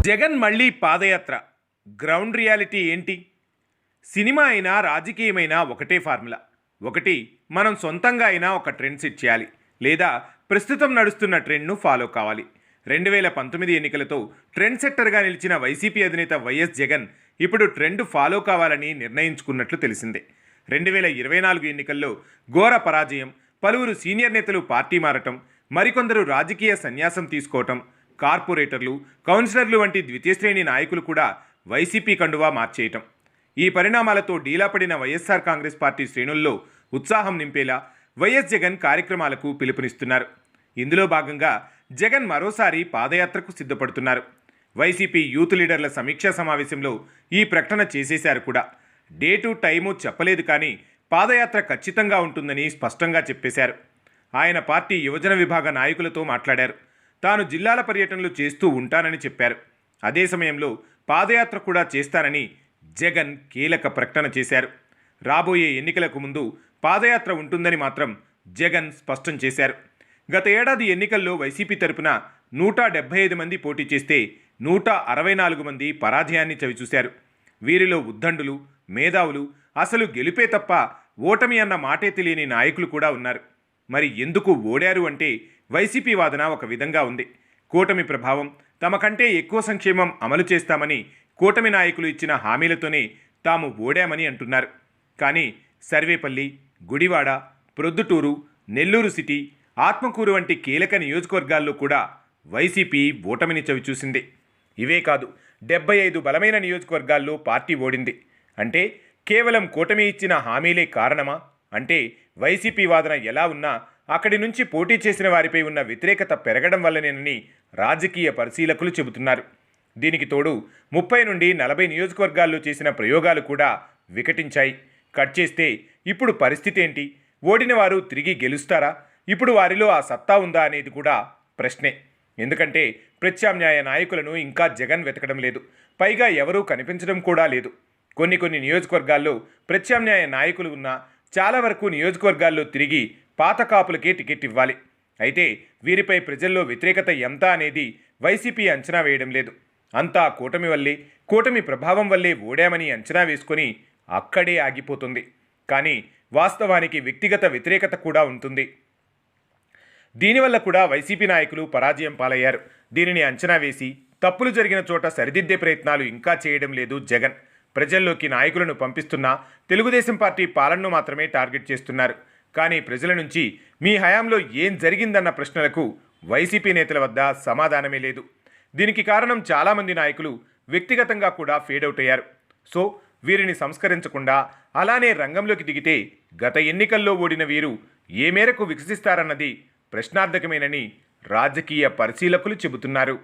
జగన్ మళ్ళీ పాదయాత్ర. Ground reality ఏంటి? Cinema అయినా రాజకీయమైనా ఒకటే ఫార్ములా. ఒకటి, మనం సొంతంగా అయినా ఒక ట్రెండ్ సెట్ చేయాలి, లేదా ప్రస్తుతం నడుస్తున్న ట్రెండ్ను ఫాలో కావాలి. 2019 ఎన్నికలతో ట్రెండ్ సెట్టర్గా నిలిచిన వైసీపీ అధినేత వైఎస్ జగన్ ఇప్పుడు ట్రెండ్ ఫాలో కావాలని నిర్ణయించుకున్నట్లు తెలిసిందే. 2024 ఎన్నికల్లో ఘోర పరాజయం, పలువురు సీనియర్ నేతలు పార్టీ మారటం, మరికొందరు రాజకీయ సన్యాసం తీసుకోవటం, కార్పొరేటర్లు, కౌన్సిలర్లు వంటి ద్వితీయ శ్రేణి నాయకులు కూడా వైసీపీ కండువా మార్చేయటం. ఈ పరిణామాలతో డీలాపడిన వైఎస్ఆర్ కాంగ్రెస్ పార్టీ శ్రేణుల్లో ఉత్సాహం నింపేలా వైఎస్ జగన్ కార్యక్రమాలకు పిలుపునిస్తున్నారు. ఇందులో భాగంగా జగన్ మరోసారి పాదయాత్రకు సిద్ధపడుతున్నారు. వైసీపీ యూత్ లీడర్ల సమీక్షా సమావేశంలో ఈ ప్రకటన చేసేశారు కూడా. డేటు టైము చెప్పలేదు, కానీ పాదయాత్ర ఖచ్చితంగా ఉంటుందని స్పష్టంగా చెప్పేశారు. ఆయన పార్టీ యువజన విభాగ నాయకులతో మాట్లాడారు. తాను జిల్లాల పర్యటనలు చేస్తూ ఉంటానని చెప్పారు. అదే సమయంలో పాదయాత్ర కూడా చేస్తానని జగన్ కీలక ప్రకటన చేశారు. రాబోయే ఎన్నికలకు ముందు పాదయాత్ర ఉంటుందని మాత్రం జగన్ స్పష్టం చేశారు. గత ఏడాది ఎన్నికల్లో వైసీపీ తరపున 175 మంది పోటీ చేస్తే 164 మంది పరాజయాన్ని చవిచూశారు. వీరిలో ఉద్దండులు, మేధావులు, అసలు గెలుపే తప్ప ఓటమి అన్న మాటే తెలియని నాయకులు కూడా ఉన్నారు. మరి ఎందుకు ఓడారు అంటే వైసీపీ వాదన ఒక విధంగా ఉంది. కూటమి ప్రభావం, తమ కంటే ఎక్కువ సంక్షేమం అమలు చేస్తామని కూటమి నాయకులు ఇచ్చిన హామీలతోనే తాము ఓడామని అంటున్నారు. కానీ సర్వేపల్లి, గుడివాడ, ప్రొద్దుటూరు, నెల్లూరు సిటీ, ఆత్మకూరు వంటి కీలక నియోజకవర్గాల్లో కూడా వైసీపీ ఓటమిని చవిచూసింది. ఇవే కాదు, 75 బలమైన నియోజకవర్గాల్లో పార్టీ ఓడింది. అంటే కేవలం కూటమి ఇచ్చిన హామీలే కారణమా అంటే వైసీపీ వాదన ఎలా ఉన్నా అక్కడి నుంచి పోటీ చేసిన వారిపై ఉన్న వ్యతిరేకత పెరగడం వల్లనేనని రాజకీయ పరిశీలకులు చెబుతున్నారు. దీనికి తోడు 30 నుండి 40 నియోజకవర్గాల్లో చేసిన ప్రయోగాలు కూడా వికటించాయి. కట్ చేస్తే ఇప్పుడు పరిస్థితి ఏంటి? ఓడిన వారు తిరిగి గెలుస్తారా? ఇప్పుడు వారిలో ఆ సత్తా ఉందా అనేది కూడా ప్రశ్నే. ఎందుకంటే ప్రత్యామ్నాయ నాయకులను ఇంకా జగన్ వెతకడం లేదు. పైగా ఎవరూ కనిపించడం కూడా లేదు. కొన్ని నియోజకవర్గాల్లో ప్రత్యామ్నాయ నాయకులు ఉన్నా చాలా వరకు నియోజకవర్గాల్లో తిరిగి పాత కాపులకే టికెట్ ఇవ్వాలి. అయితే వీరిపై ప్రజల్లో వ్యతిరేకత ఎంత అనేది వైసీపీ అంచనా వేయడం లేదు. అంతా కూటమి వల్లే, కూటమి ప్రభావం వల్లే ఓడామని అంచనా వేసుకొని అక్కడే ఆగిపోతుంది. కానీ వాస్తవానికి వ్యక్తిగత వ్యతిరేకత కూడా ఉంటుంది. దీనివల్ల కూడా వైసీపీ నాయకులు పరాజయం పాలయ్యారు. దీనిని అంచనా వేసి తప్పులు జరిగిన చోట సరిదిద్దే ప్రయత్నాలు ఇంకా చేయడం లేదు జగన్. ప్రజల్లోకి నాయకులను పంపిస్తున్నా తెలుగుదేశం పార్టీ పాలనను మాత్రమే టార్గెట్ చేస్తున్నారు. కానీ ప్రజల నుంచి మీ హయాంలో ఏం జరిగిందన్న ప్రశ్నలకు వైసీపీ నేతల వద్ద సమాధానమే లేదు. దీనికి కారణం చాలామంది నాయకులు వ్యక్తిగతంగా కూడా ఫేడ్ అవుట్ అయ్యారు. సో వీరిని సంస్కరించకుండా అలానే రంగంలోకి దిగితే గత ఎన్నికల్లో ఓడిన వీరు ఏ మేరకు వికసిస్తారన్నది ప్రశ్నార్థకమేనని రాజకీయ పరిశీలకులు చెబుతున్నారు.